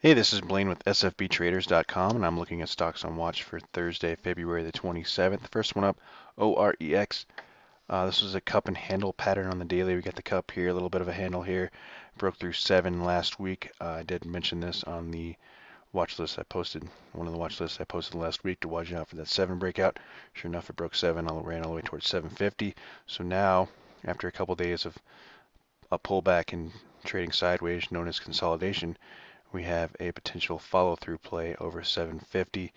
Hey, this is Blaine with sfbtraders.com, and I'm looking at stocks on watch for Thursday, February the 27th. First one up, OREX. This was a cup and handle pattern on the daily. We got the cup here, a little bit of a handle here. Broke through 7 last week. I did mention this on the watch list I posted, one of the watch lists I posted last week to watch out for that 7 breakout. Sure enough, it broke 7, ran all the way towards 750. So now, after a couple days of a pullback and trading sideways, known as consolidation, we have a potential follow-through play over 750,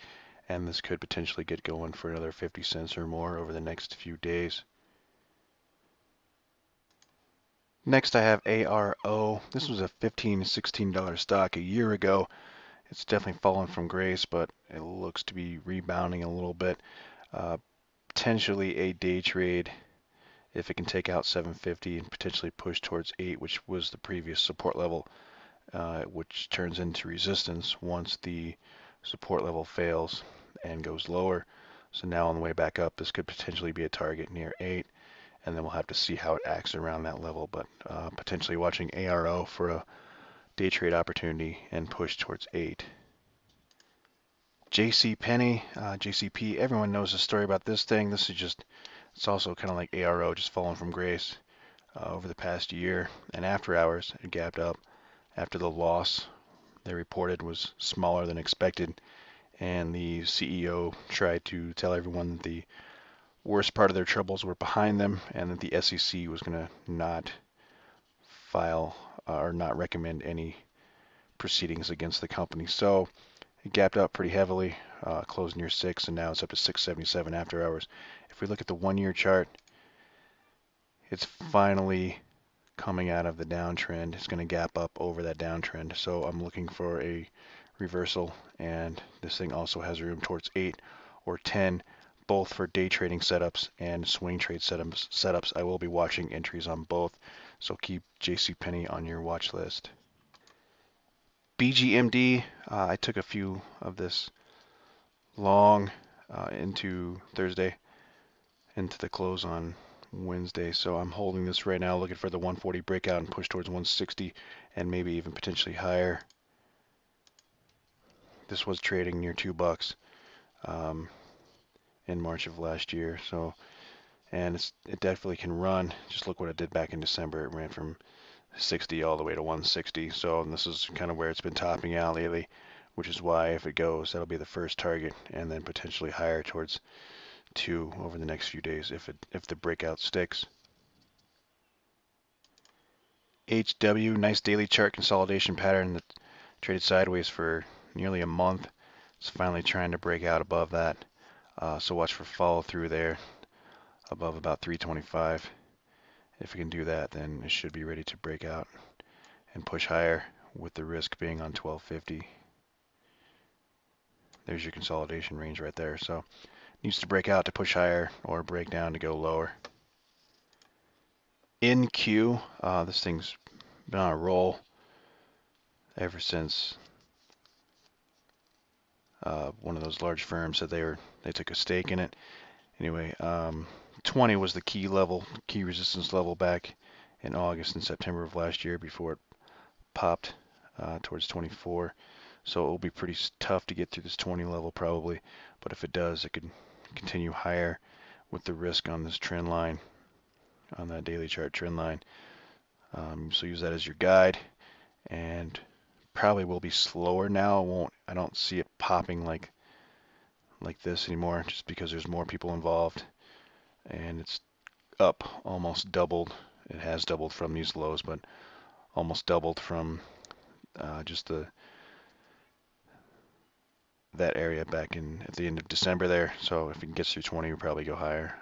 and this could potentially get going for another 50 cents or more over the next few days. Next, I have ARO. This was a $15 to $16 stock a year ago. It's definitely fallen from grace, but it looks to be rebounding a little bit. Potentially a day trade if it can take out 750 and potentially push towards 8, which was the previous support level, which turns into resistance once the support level fails and goes lower. So now on the way back up, this could potentially be a target near 8, and then we'll have to see how it acts around that level, but potentially watching ARO for a day trade opportunity and push towards 8. JCP, everyone knows the story about this thing. This is just, it's also kind of like ARO, just falling from grace over the past year. And after hours, it gapped up after the loss they reported was smaller than expected. And the CEO tried to tell everyone that the worst part of their troubles were behind them and that the SEC was going to not file or not recommend any proceedings against the company. So it gapped up pretty heavily, closed near 6, and now it's up to 677 after hours. If we look at the 1-year chart, it's finally coming out of the downtrend. It's going to gap up over that downtrend. So I'm looking for a reversal, and this thing also has room towards 8 or 10, both for day trading setups and swing trade setups. I will be watching entries on both, so keep JCP on your watch list. BGMD, I took a few of this long into Thursday, into the close on Wednesday. So I'm holding this right now, looking for the 140 breakout and push towards 160 and maybe even potentially higher. This was trading near $2 in March of last year. So, and it definitely can run. Just look what it did back in December. It ran from 60 all the way to 160. So this is kind of where it's been topping out lately, which is why if it goes, that'll be the first target, and then potentially higher towards 2 over the next few days if the breakout sticks. HW, nice daily chart consolidation pattern that traded sideways for nearly a month. It's finally trying to break out above that. So watch for follow through there above about 325. If it can do that, then it should be ready to break out and push higher, with the risk being on 1250. There's your consolidation range right there. So needs to break out to push higher or break down to go lower. In Q, this thing's been on a roll ever since one of those large firms said they took a stake in it. Anyway, 20 was the key level, key resistance level back in August and September of last year before it popped towards 24. So it will be pretty tough to get through this 20 level probably, but if it does, it could continue higher with the risk on this trend line, on that daily chart trend line. So use that as your guide, and probably will be slower now. I don't see it popping like this anymore, just because there's more people involved, and it's up almost doubled. It has doubled from these lows, but almost doubled from just that area back in at the end of December there. So if it gets through 20, we'll probably go higher.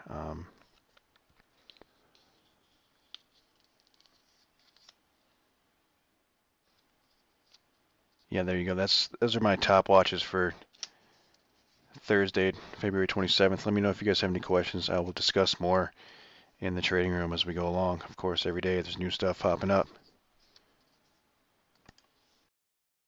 Yeah, there you go. Those are my top watches for Thursday, February 27th. Let me know if you guys have any questions. I will discuss more in the trading room as we go along. Of course, every day there's new stuff popping up.